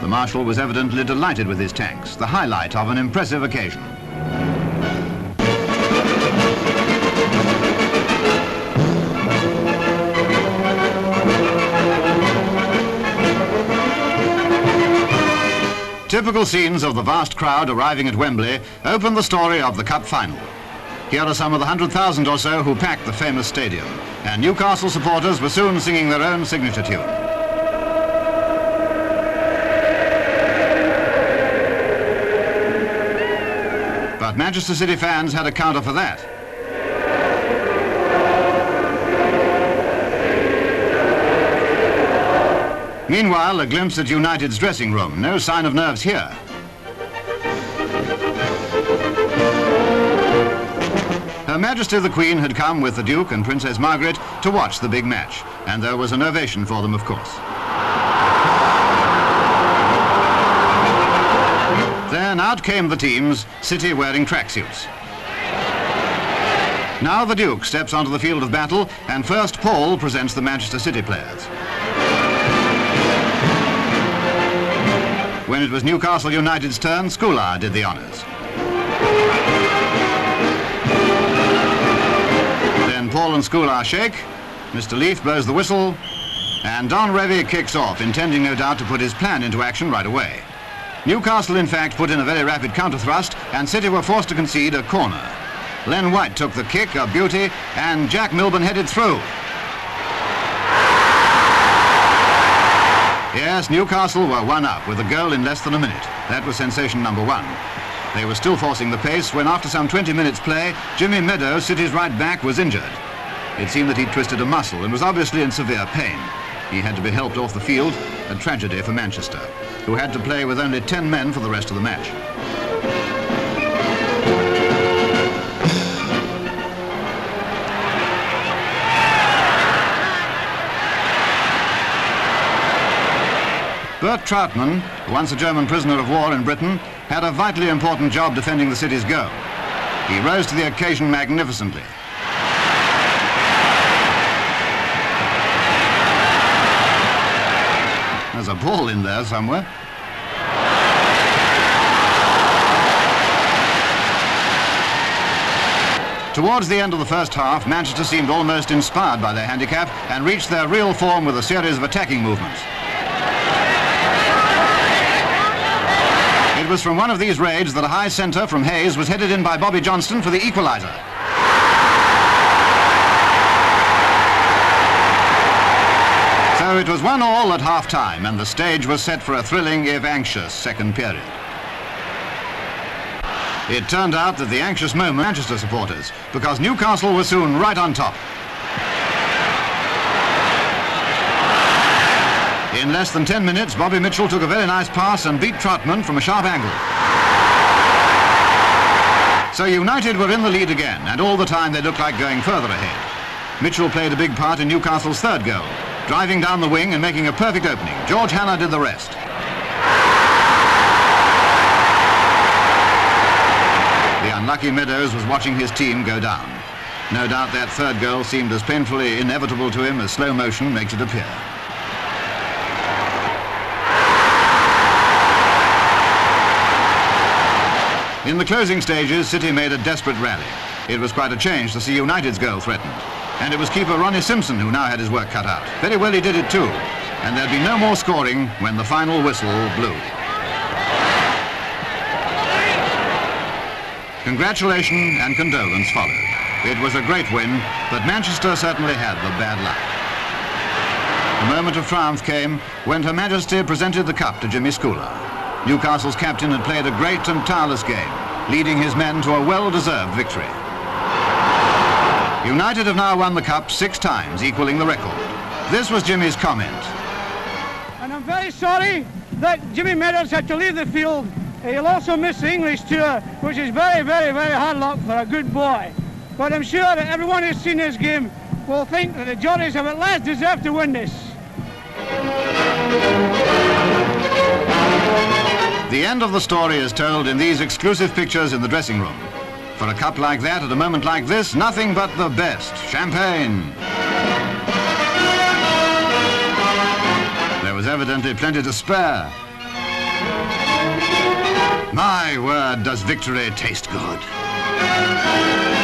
The Marshal was evidently delighted with his tanks, the highlight of an impressive occasion. Typical scenes of the vast crowd arriving at Wembley open the story of the Cup final. Here are some of the 100,000 or so who packed the famous stadium, and Newcastle supporters were soon singing their own signature tune. But Manchester City fans had a counter for that. Meanwhile, a glimpse at United's dressing room. No sign of nerves here. Her Majesty the Queen had come with the Duke and Princess Margaret to watch the big match, and there was an ovation for them, of course. Then out came the teams, City wearing tracksuits. Now the Duke steps onto the field of battle, and first Paul presents the Manchester City players. When it was Newcastle United's turn, Skoular did the honours. Then Paul and Skoular shake, Mr. Leaf blows the whistle, and Don Revie kicks off, intending no doubt to put his plan into action right away. Newcastle, in fact, put in a very rapid counter-thrust, and City were forced to concede a corner. Len White took the kick, a beauty, and Jack Milburn headed through. Yes, Newcastle were one up with a goal in less than a minute. That was sensation number one. They were still forcing the pace when, after some 20 minutes play, Jimmy Meadows, City's right back, was injured. It seemed that he'd twisted a muscle and was obviously in severe pain. He had to be helped off the field, a tragedy for Manchester, who had to play with only 10 men for the rest of the match. Bert Trautmann, once a German prisoner of war in Britain, had a vitally important job defending the City's goal. He rose to the occasion magnificently. There's a ball in there somewhere. Towards the end of the first half, Manchester seemed almost inspired by their handicap and reached their real form with a series of attacking movements. It was from one of these raids that a high centre from Hayes was headed in by Bobby Johnston for the equaliser. So it was 1-1 at half-time, and the stage was set for a thrilling, if anxious, second period. It turned out that the anxious moment Manchester supporters, because Newcastle was soon right on top. In less than 10 minutes, Bobby Mitchell took a very nice pass and beat Trautmann from a sharp angle. So United were in the lead again, and all the time they looked like going further ahead. Mitchell played a big part in Newcastle's third goal, driving down the wing and making a perfect opening. George Hanna did the rest. The unlucky Meadows was watching his team go down. No doubt that third goal seemed as painfully inevitable to him as slow motion makes it appear. In the closing stages, City made a desperate rally. It was quite a change to see United's goal threatened. And it was keeper Ronnie Simpson who now had his work cut out. Very well he did it too. And there'd be no more scoring when the final whistle blew. Congratulation and condolence followed. It was a great win, but Manchester certainly had the bad luck. The moment of triumph came when Her Majesty presented the cup to Jimmy Skoular. Newcastle's captain had played a great and tireless game, leading his men to a well-deserved victory. United have now won the cup 6 times, equaling the record. This was Jimmy's comment. And I'm very sorry that Jimmy Meadows had to leave the field. He'll also miss the English tour, which is very, very, very hard luck for a good boy. But I'm sure that everyone who's seen this game will think that the Johnnies have at last deserved to win this. The end of the story is told in these exclusive pictures in the dressing room. For a cup like that, at a moment like this, nothing but the best. Champagne. There was evidently plenty to spare. My word, does victory taste good.